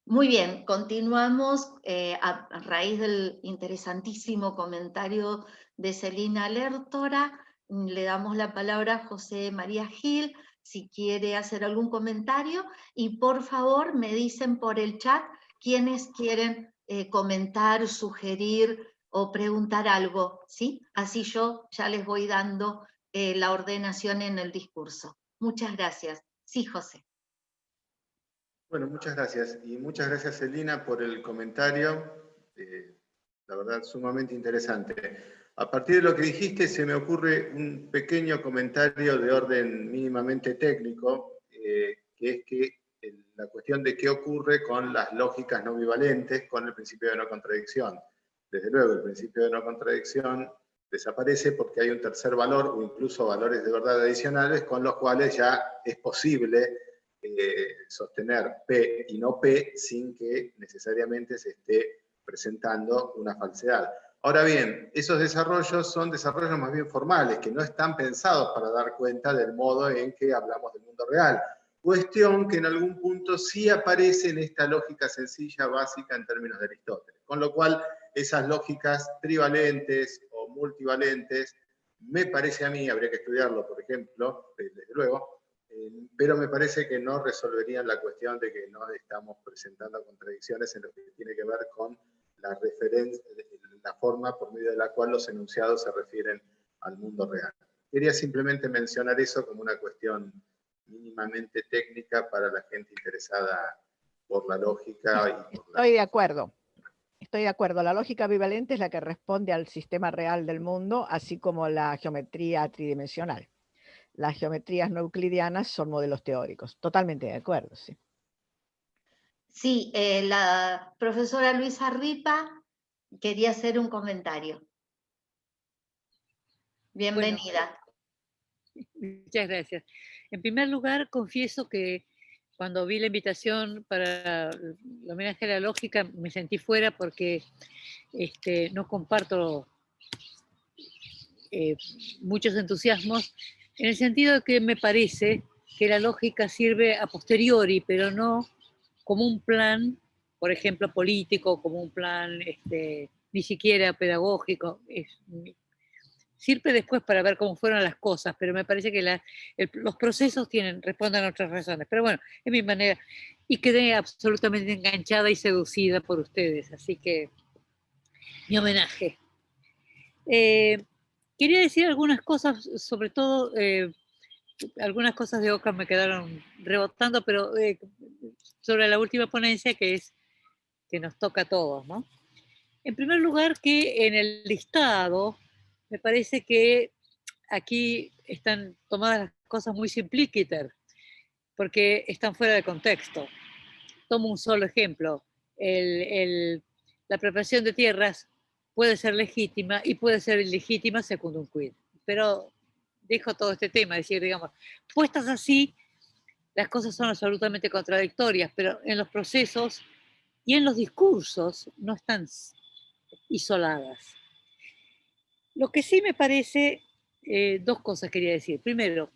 Muy bien, continuamos a raíz del interesantísimo comentario de Celina Lertora. Le damos la palabra a José María Gil, si quiere hacer algún comentario, y por favor me dicen por el chat quienes quieren comentar, sugerir o preguntar algo, ¿sí? Así yo ya les voy dando la ordenación en el discurso. Muchas gracias. Sí, José. Bueno, muchas gracias. Y muchas gracias, Celina, por el comentario. La verdad, sumamente interesante. A partir de lo que dijiste, se me ocurre un pequeño comentario de orden mínimamente técnico, que es que la cuestión de qué ocurre con las lógicas no bivalentes, con el principio de no contradicción. Desde luego, el principio de no contradicción desaparece porque hay un tercer valor o incluso valores de verdad adicionales con los cuales ya es posible sostener P y no P sin que necesariamente se esté presentando una falsedad. Ahora bien, esos desarrollos son desarrollos más bien formales, que no están pensados para dar cuenta del modo en que hablamos del mundo real. Cuestión que en algún punto sí aparece en esta lógica sencilla, básica en términos de Aristóteles. Con lo cual, esas lógicas trivalentes o multivalentes, me parece a mí, habría que estudiarlo, por ejemplo, desde luego, pero me parece que no resolverían la cuestión de que no estamos presentando contradicciones en lo que tiene que ver con la referencia, la forma por medio de la cual los enunciados se refieren al mundo real. Quería simplemente mencionar eso como una cuestión mínimamente técnica para la gente interesada por la lógica. Estoy de acuerdo. Estoy de acuerdo. La lógica bivalente es la que responde al sistema real del mundo, así como la geometría tridimensional. Las geometrías no euclidianas son modelos teóricos. Totalmente de acuerdo, sí. Sí, la profesora Luisa Ripa quería hacer un comentario. Bienvenida. Bueno, muchas gracias. En primer lugar, confieso que cuando vi la invitación para el homenaje a la lógica me sentí fuera porque no comparto muchos entusiasmos, en el sentido de que me parece que la lógica sirve a posteriori, pero no como un plan, por ejemplo, político, como un plan ni siquiera pedagógico. Sirve después para ver cómo fueron las cosas, pero me parece que los procesos responden a otras razones. Pero bueno, es mi manera. Y quedé absolutamente enganchada y seducida por ustedes, así que mi homenaje. Quería decir algunas cosas, sobre todo algunas cosas de Ockham me quedaron rebotando, pero sobre la última ponencia que nos toca a todos, ¿no? En primer lugar, que en el listado me parece que aquí están tomadas las cosas muy simplíquitas, porque están fuera de contexto. Tomo un solo ejemplo. La preparación de tierras puede ser legítima y puede ser ilegítima secundum quid. Pero dejo todo este tema, es decir, digamos, puestas así, las cosas son absolutamente contradictorias, pero en los procesos y en los discursos no están isoladas. Lo que sí me parece, dos cosas quería decir. Primero,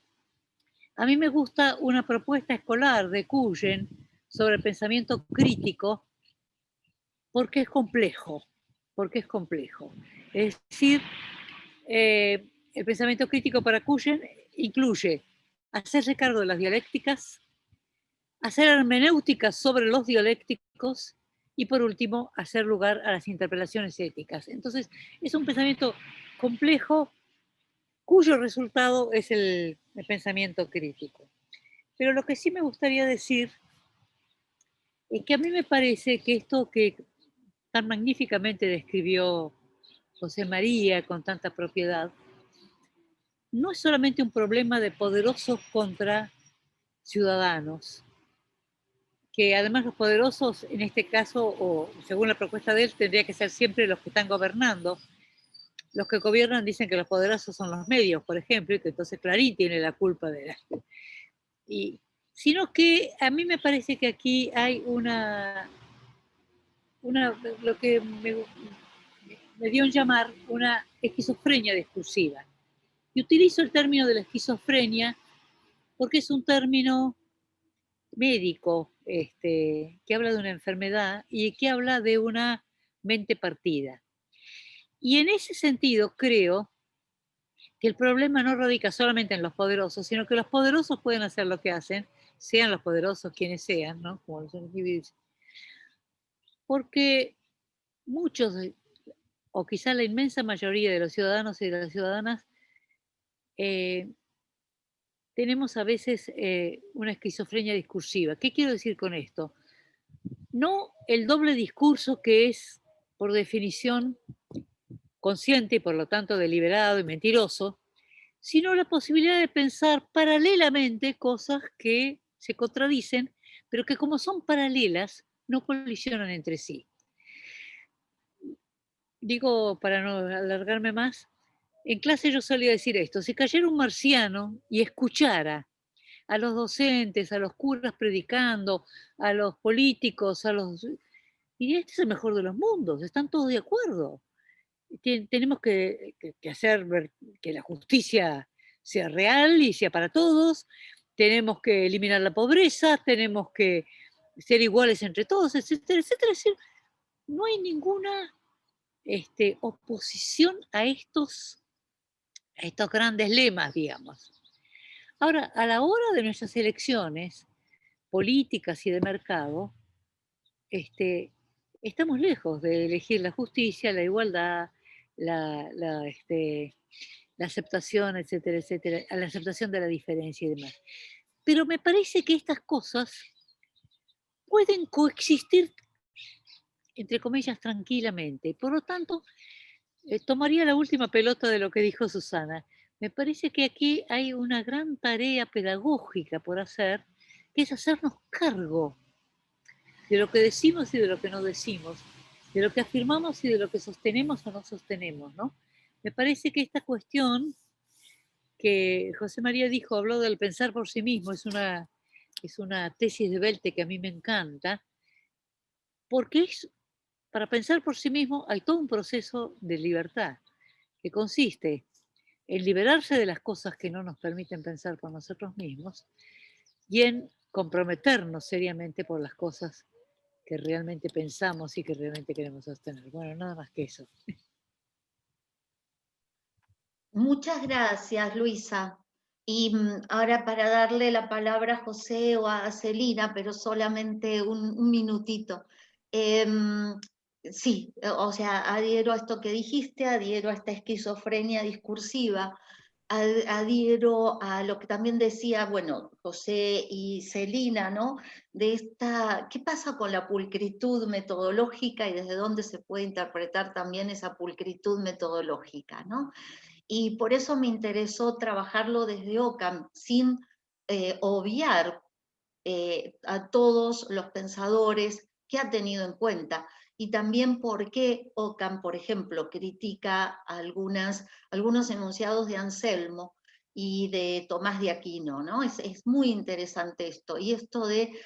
a mí me gusta una propuesta escolar de Cullen sobre el pensamiento crítico porque es complejo, Es decir, el pensamiento crítico para Cullen incluye hacerse cargo de las dialécticas, hacer hermenéutica sobre los dialécticos y, por último, hacer lugar a las interpelaciones éticas. Entonces, es un pensamiento complejo cuyo resultado es el pensamiento crítico. Pero lo que sí me gustaría decir es que a mí me parece que esto que tan magníficamente describió José María con tanta propiedad, no es solamente un problema de poderosos contra ciudadanos, que además los poderosos en este caso, o según la propuesta de él, tendría que ser siempre los que están gobernando. Los que gobiernan dicen que los poderosos son los medios, por ejemplo, y que entonces Clarín tiene la culpa de sino que a mí me parece que aquí hay lo que me dio en llamar una esquizofrenia discursiva. Y utilizo el término de la esquizofrenia porque es un término médico que habla de una enfermedad y que habla de una mente partida. Y en ese sentido creo que el problema no radica solamente en los poderosos, sino que los poderosos pueden hacer lo que hacen, sean los poderosos quienes sean, ¿no? Como los individuos, porque muchos, o quizá la inmensa mayoría de los ciudadanos y de las ciudadanas, eh, tenemos a veces una esquizofrenia discursiva. ¿Qué quiero decir con esto? No el doble discurso que es, por definición, consciente y por lo tanto deliberado y mentiroso, sino la posibilidad de pensar paralelamente cosas que se contradicen, pero que como son paralelas, no colisionan entre sí. Digo, para no alargarme más, en clase yo solía decir esto: si cayera un marciano y escuchara a los docentes, a los curas predicando, a los políticos, diría, este es el mejor de los mundos, están todos de acuerdo. Tenemos que hacer que la justicia sea real y sea para todos, tenemos que eliminar la pobreza, tenemos que ser iguales entre todos, etcétera, etcétera. Es decir, no hay ninguna oposición a estos grandes lemas, digamos. Ahora, a la hora de nuestras elecciones políticas y de mercado, estamos lejos de elegir la justicia, la igualdad, la, la, la aceptación, etcétera, etcétera, a la aceptación de la diferencia y demás. Pero me parece que estas cosas pueden coexistir, entre comillas, tranquilamente. Por lo tanto, tomaría la última pelota de lo que dijo Susana. Me parece que aquí hay una gran tarea pedagógica por hacer, que es hacernos cargo de lo que decimos y de lo que no decimos, de lo que afirmamos y de lo que sostenemos o no sostenemos, ¿no? Me parece que esta cuestión que José María dijo, habló del pensar por sí mismo, es una tesis de Belte que a mí me encanta, porque para pensar por sí mismo hay todo un proceso de libertad, que consiste en liberarse de las cosas que no nos permiten pensar por nosotros mismos y en comprometernos seriamente por las cosas que realmente pensamos y que realmente queremos sostener. Bueno, nada más que eso. Muchas gracias, Luisa. Y ahora para darle la palabra a José o a Celina, pero solamente un minutito. Sí, o sea, adhiero a esto que dijiste, adhiero a esta esquizofrenia discursiva, adhiero a lo que también decía, bueno, José y Celina, ¿no? De ¿qué pasa con la pulcritud metodológica y desde dónde se puede interpretar también esa pulcritud metodológica, ¿no? Y por eso me interesó trabajarlo desde Ockham, sin obviar a todos los pensadores que ha tenido en cuenta. Y también por qué Ockham, por ejemplo, critica algunos enunciados de Anselmo y de Tomás de Aquino, ¿no? Es muy interesante esto. Y esto de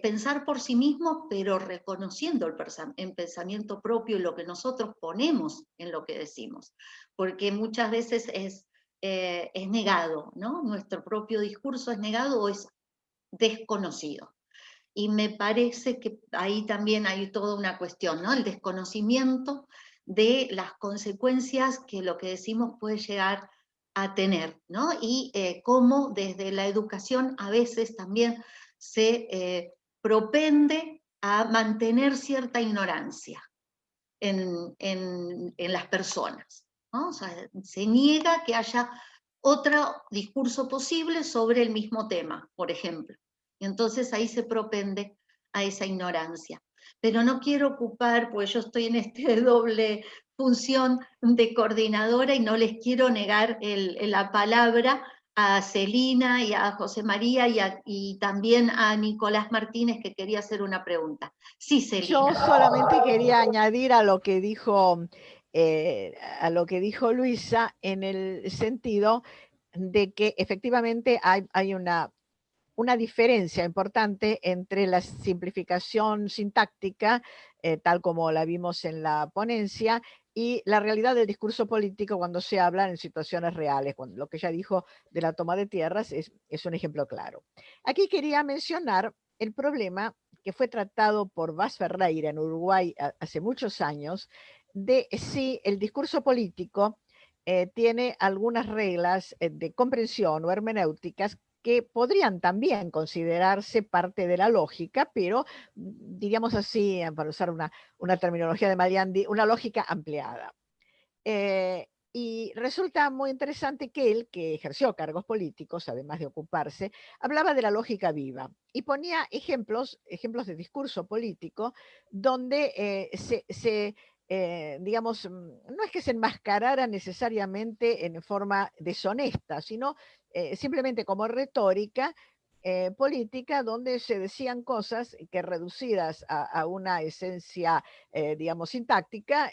pensar por sí mismo, pero reconociendo el pensamiento propio y lo que nosotros ponemos en lo que decimos. Porque muchas veces es negado, ¿no? Nuestro propio discurso es negado o es desconocido. Y me parece que ahí también hay toda una cuestión, ¿no? El desconocimiento de las consecuencias que lo que decimos puede llegar a tener, ¿no? Y cómo desde la educación a veces también se propende a mantener cierta ignorancia en las personas, ¿no? O sea, se niega que haya otro discurso posible sobre el mismo tema, por ejemplo. Y entonces ahí se propende a esa ignorancia. Pero no quiero ocupar, pues yo estoy en doble función de coordinadora y no les quiero negar la palabra a Celina y a José María y también a Nicolás Martínez, que quería hacer una pregunta. Sí, Celina. Yo solamente quería añadir a lo que dijo Luisa, en el sentido de que efectivamente hay una diferencia importante entre la simplificación sintáctica, tal como la vimos en la ponencia, y la realidad del discurso político cuando se habla en situaciones reales. Cuando, lo que ella dijo de la toma de tierras es un ejemplo claro. Aquí quería mencionar el problema que fue tratado por Vaz Ferreira en Uruguay hace muchos años, de si el discurso político tiene algunas reglas de comprensión o hermenéuticas que podrían también considerarse parte de la lógica, pero diríamos así, para usar una terminología de Mariandi, una lógica ampliada. Y resulta muy interesante que él, que ejerció cargos políticos, además de ocuparse, hablaba de la lógica viva y ponía ejemplos de discurso político donde digamos, no es que se enmascarara necesariamente en forma deshonesta, sino simplemente como retórica política, donde se decían cosas que reducidas a una esencia, digamos, sintáctica,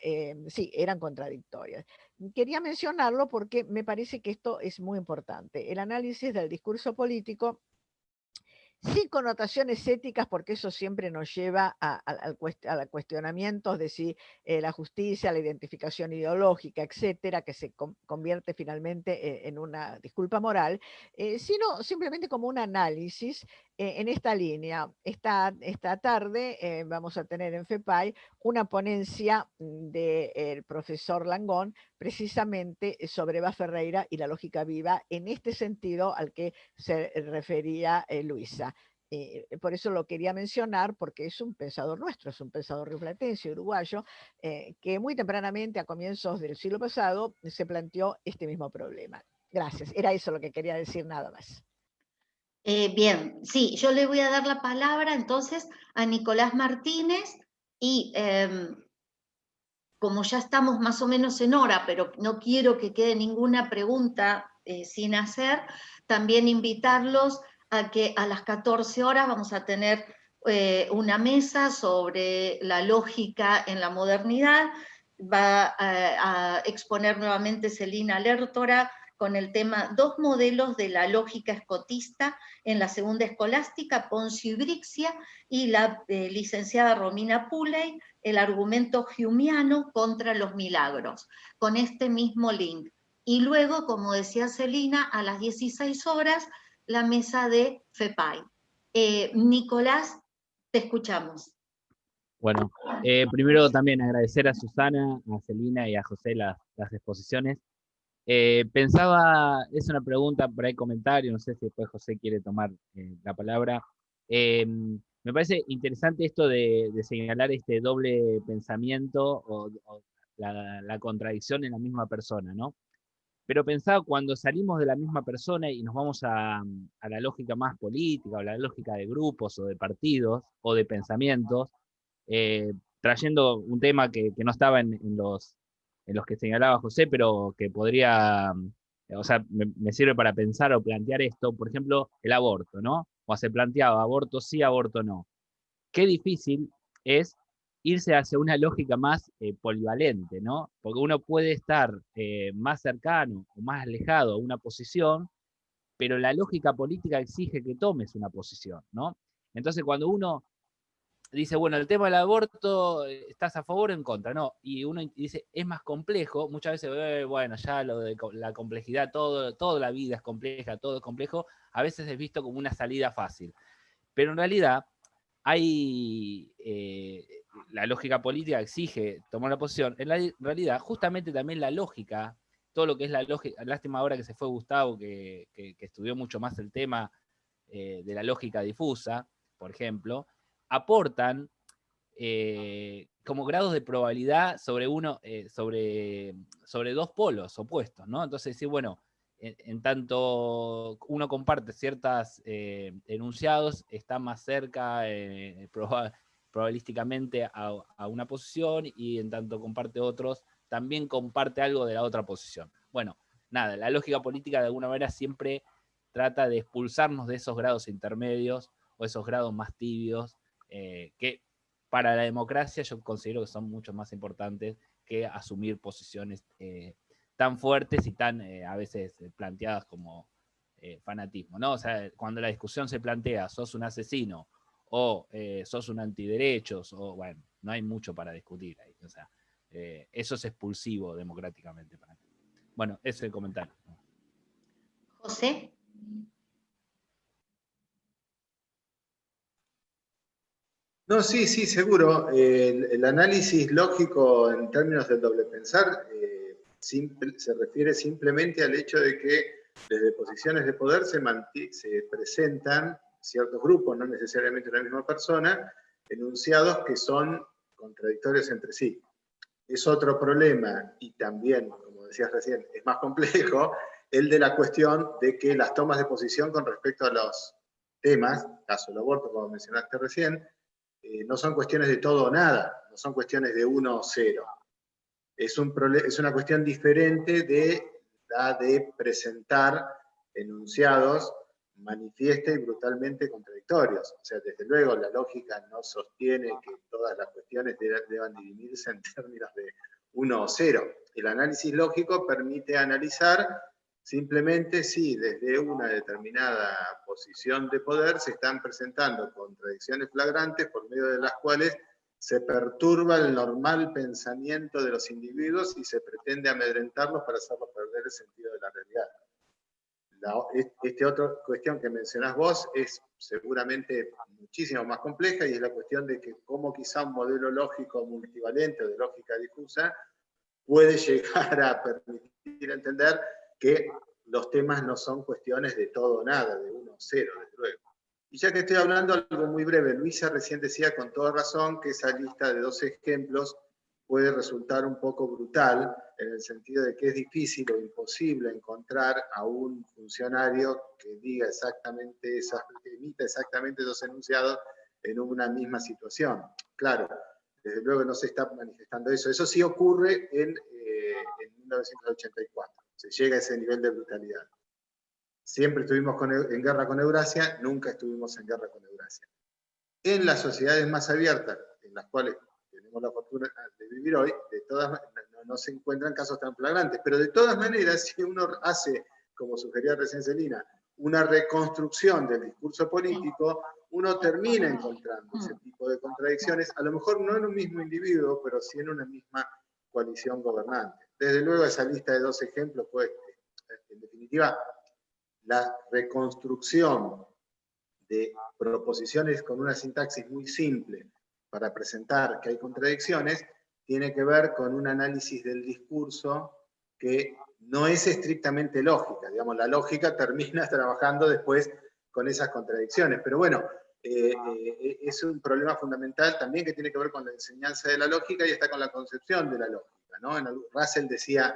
sí, eran contradictorias. Quería mencionarlo porque me parece que esto es muy importante. El análisis del discurso político sin connotaciones éticas, porque eso siempre nos lleva a cuestionamientos de si la justicia, la identificación ideológica, etcétera, que se convierte finalmente en una disculpa moral, sino simplemente como un análisis en esta línea. Esta tarde vamos a tener en FEPAI una ponencia del profesor Langón, precisamente sobre Vaz Ferreira y la lógica viva, en este sentido al que se refería Luisa. Por eso lo quería mencionar, porque es un pensador nuestro, es un pensador rioplatense, uruguayo, que muy tempranamente, a comienzos del siglo pasado, se planteó este mismo problema. Gracias, era eso lo que quería decir, nada más. Bien, sí, yo le voy a dar la palabra entonces a Nicolás Martínez y como ya estamos más o menos en hora, pero no quiero que quede ninguna pregunta sin hacer, también invitarlos a que a las 14 horas vamos a tener una mesa sobre la lógica en la modernidad. Va a exponer nuevamente Celina Lertora con el tema Dos modelos de la lógica escotista en la segunda escolástica, Poncio y Brixia, y la licenciada Romina Puley, el argumento humeano contra los milagros, con este mismo link. Y luego, como decía Celina, a las 16 horas, la mesa de FEPAI. Nicolás, te escuchamos. Bueno, primero también agradecer a Susana, a Celina y a José las exposiciones. Pensaba, es una pregunta, por ahí comentario, no sé si después José quiere tomar la palabra. Me parece interesante esto de señalar este doble pensamiento o la contradicción en la misma persona, ¿no? Pero pensaba cuando salimos de la misma persona y nos vamos a la lógica más política, o la lógica de grupos o de partidos o de pensamientos, trayendo un tema que no estaba en los que señalaba José, pero que podría, o sea, me sirve para pensar o plantear esto, por ejemplo, el aborto, ¿no? O se planteaba aborto sí, aborto no. Qué difícil es irse hacia una lógica más polivalente, ¿no? Porque uno puede estar más cercano o más alejado a una posición, pero la lógica política exige que tomes una posición, ¿no? Entonces, cuando uno dice, bueno, el tema del aborto, ¿estás a favor o en contra? No, y uno dice, es más complejo, muchas veces, bueno, ya lo de la complejidad, toda la vida es compleja, todo es complejo, a veces es visto como una salida fácil. Pero en realidad, hay la lógica política exige tomar una posición. En la realidad, justamente también la lógica, todo lo que es la lógica, lástima ahora que se fue Gustavo, que estudió mucho más el tema de la lógica difusa, por ejemplo, aportan como grados de probabilidad sobre sobre dos polos opuestos, ¿no? Entonces, sí, bueno, en tanto uno comparte ciertos enunciados, está más cerca probabilísticamente a una posición, y en tanto comparte otros, también comparte algo de la otra posición. Bueno, nada, la lógica política de alguna manera siempre trata de expulsarnos de esos grados intermedios o esos grados más tibios, que para la democracia yo considero que son mucho más importantes que asumir posiciones tan fuertes y tan a veces planteadas como fanatismo, ¿no? O sea, cuando la discusión se plantea, sos un asesino o sos un antiderechos, o bueno, no hay mucho para discutir ahí. O sea, Eso es expulsivo democráticamente para mí. Bueno, ese es el comentario. José. No, sí, sí, seguro. El análisis lógico en términos del doble pensar se refiere simplemente al hecho de que desde posiciones de poder se presentan ciertos grupos, no necesariamente una misma persona, enunciados que son contradictorios entre sí. Es otro problema, y también, como decías recién, es más complejo, el de la cuestión de que las tomas de posición con respecto a los temas, caso del aborto, como mencionaste recién, no son cuestiones de todo o nada, no son cuestiones de 1 o 0. Es una cuestión diferente de la de presentar enunciados manifiesta y brutalmente contradictorios. O sea, desde luego la lógica no sostiene que todas las cuestiones deban dirimirse en términos de 1 o 0. El análisis lógico permite analizar simplemente si desde una determinada posición de poder se están presentando contradicciones flagrantes por medio de las cuales se perturba el normal pensamiento de los individuos y se pretende amedrentarlos para hacerlos perder el sentido de la realidad. Esta otra cuestión que mencionás vos es seguramente muchísimo más compleja, y es la cuestión de que cómo quizá un modelo lógico multivalente o de lógica difusa puede llegar a permitir entender que los temas no son cuestiones de todo o nada, de 1 o 0, desde luego. Y ya que estoy hablando, algo muy breve. Luisa recién decía con toda razón que esa lista de 12 ejemplos puede resultar un poco brutal, en el sentido de que es difícil o imposible encontrar a un funcionario que diga exactamente que emita exactamente esos enunciados en una misma situación. Claro, desde luego no se está manifestando eso. Eso sí ocurre en 1984. Se llega a ese nivel de brutalidad. Siempre estuvimos en guerra con Eurasia, nunca estuvimos en guerra con Eurasia. En las sociedades más abiertas, en las cuales tenemos la fortuna de vivir hoy, no se encuentran casos tan flagrantes, pero de todas maneras, si uno hace, como sugería recién Celina, una reconstrucción del discurso político, uno termina encontrando ese tipo de contradicciones, a lo mejor no en un mismo individuo, pero sí en una misma coalición gobernante. Desde luego esa lista de 2 ejemplos, pues, en definitiva, la reconstrucción de proposiciones con una sintaxis muy simple para presentar que hay contradicciones, tiene que ver con un análisis del discurso que no es estrictamente lógica. Digamos, la lógica termina trabajando después con esas contradicciones. Pero bueno, es un problema fundamental también que tiene que ver con la enseñanza de la lógica y está con la concepción de la lógica, ¿no? Russell decía,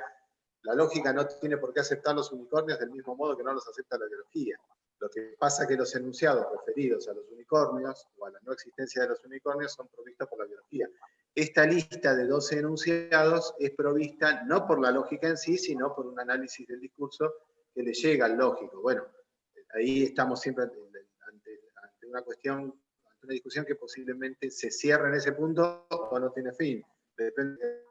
la lógica no tiene por qué aceptar los unicornios del mismo modo que no los acepta la biología. Lo que pasa es que los enunciados referidos a los unicornios o a la no existencia de los unicornios son provistos por la biología. Esta lista de 12 enunciados es provista no por la lógica en sí, sino por un análisis del discurso que le llega al lógico. Bueno, ahí estamos siempre ante una cuestión, ante una discusión que posiblemente se cierre en ese punto o no tiene fin. Depende de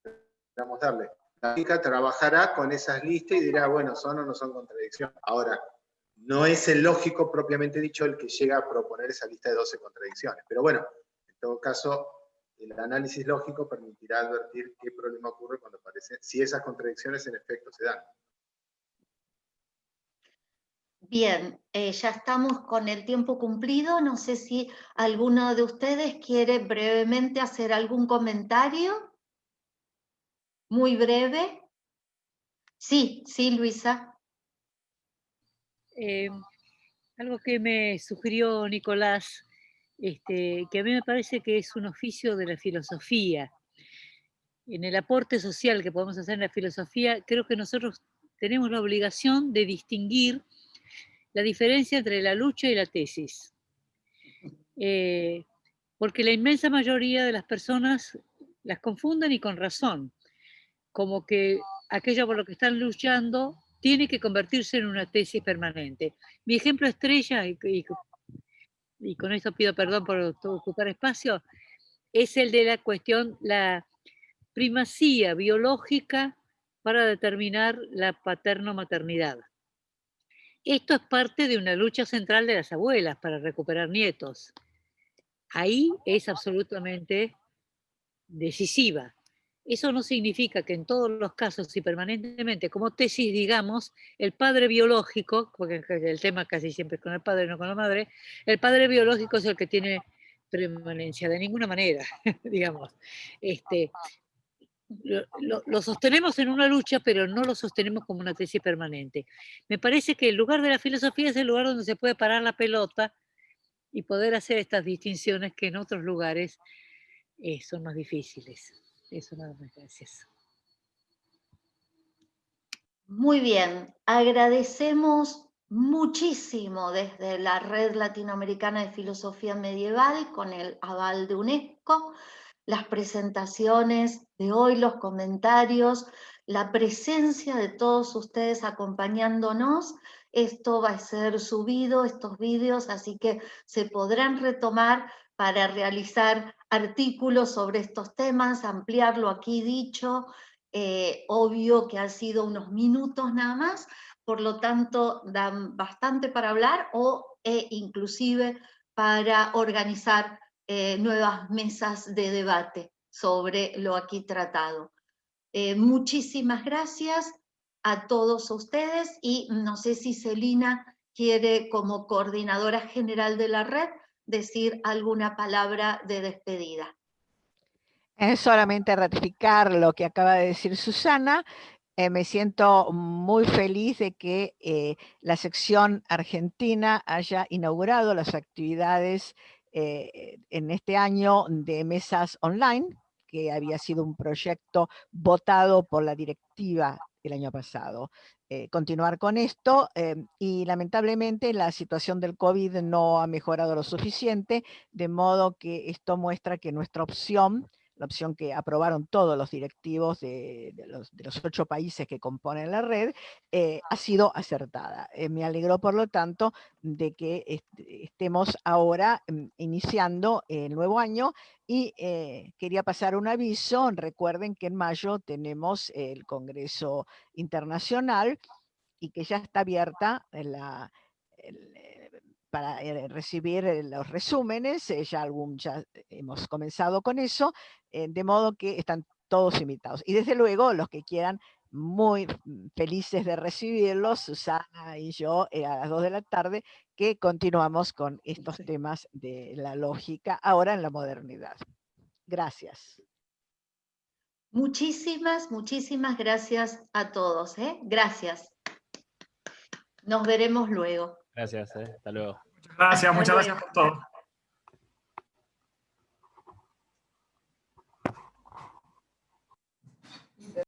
lo que queramos darle. La lógica trabajará con esas listas y dirá, bueno, son o no son contradicciones. Ahora, no es el lógico propiamente dicho el que llega a proponer esa lista de 12 contradicciones. Pero bueno, en todo caso, el análisis lógico permitirá advertir qué problema ocurre cuando aparecen, si esas contradicciones en efecto se dan. Bien, ya estamos con el tiempo cumplido. No sé si alguno de ustedes quiere brevemente hacer algún comentario. Muy breve. Sí, sí, Luisa. Algo que me sugirió Nicolás, que a mí me parece que es un oficio de la filosofía. En el aporte social que podemos hacer en la filosofía, creo que nosotros tenemos la obligación de distinguir la diferencia entre la lucha y la tesis. Porque la inmensa mayoría de las personas las confunden y con razón, como que aquello por lo que están luchando tiene que convertirse en una tesis permanente. Mi ejemplo estrella, y con esto pido perdón por ocupar espacio, es el de la cuestión, la primacía biológica para determinar la paterno-maternidad. Esto es parte de una lucha central de las abuelas para recuperar nietos. Ahí es absolutamente decisiva. eso no significa que en todos los casos y permanentemente, como tesis, digamos, el padre biológico, porque el tema casi siempre es con el padre, no con la madre, el padre biológico es el que tiene permanencia, de ninguna manera, digamos. Lo sostenemos en una lucha, pero no lo sostenemos como una tesis permanente. Me parece que el lugar de la filosofía es el lugar donde se puede parar la pelota y poder hacer estas distinciones que en otros lugares son más difíciles. Eso nada más, gracias. Muy bien, agradecemos muchísimo desde la Red Latinoamericana de Filosofía Medieval, con el aval de UNESCO, las presentaciones de hoy, los comentarios, la presencia de todos ustedes acompañándonos. Esto va a ser subido, estos vídeos, así que se podrán retomar para realizar artículos sobre estos temas, ampliar lo aquí dicho. Obvio que han sido unos minutos nada más, por lo tanto dan bastante para hablar e inclusive para organizar nuevas mesas de debate sobre lo aquí tratado. Muchísimas gracias a todos ustedes y no sé si Celina quiere, como coordinadora general de la red, decir alguna palabra de despedida. Es solamente ratificar lo que acaba de decir Susana. Me siento muy feliz de que la sección argentina haya inaugurado las actividades en este año de mesas online, que había sido un proyecto votado por la directiva el año pasado. Continuar con esto y lamentablemente la situación del COVID no ha mejorado lo suficiente, de modo que esto muestra que nuestra opción, la opción que aprobaron todos los directivos de los 8 países que componen la red, ha sido acertada. Me alegro, por lo tanto, de que estemos ahora iniciando el nuevo año y quería pasar un aviso. Recuerden que en mayo tenemos el Congreso Internacional y que ya está abierta para recibir los resúmenes, ya hemos comenzado con eso, de modo que están todos invitados. Y desde luego los que quieran, muy felices de recibirlos, Susana y yo, a las 2 de la tarde, que continuamos con estos temas de la lógica, ahora en la modernidad. Gracias. Muchísimas gracias a todos. Gracias. Nos veremos luego. Gracias, hasta luego. Muchas gracias por todo.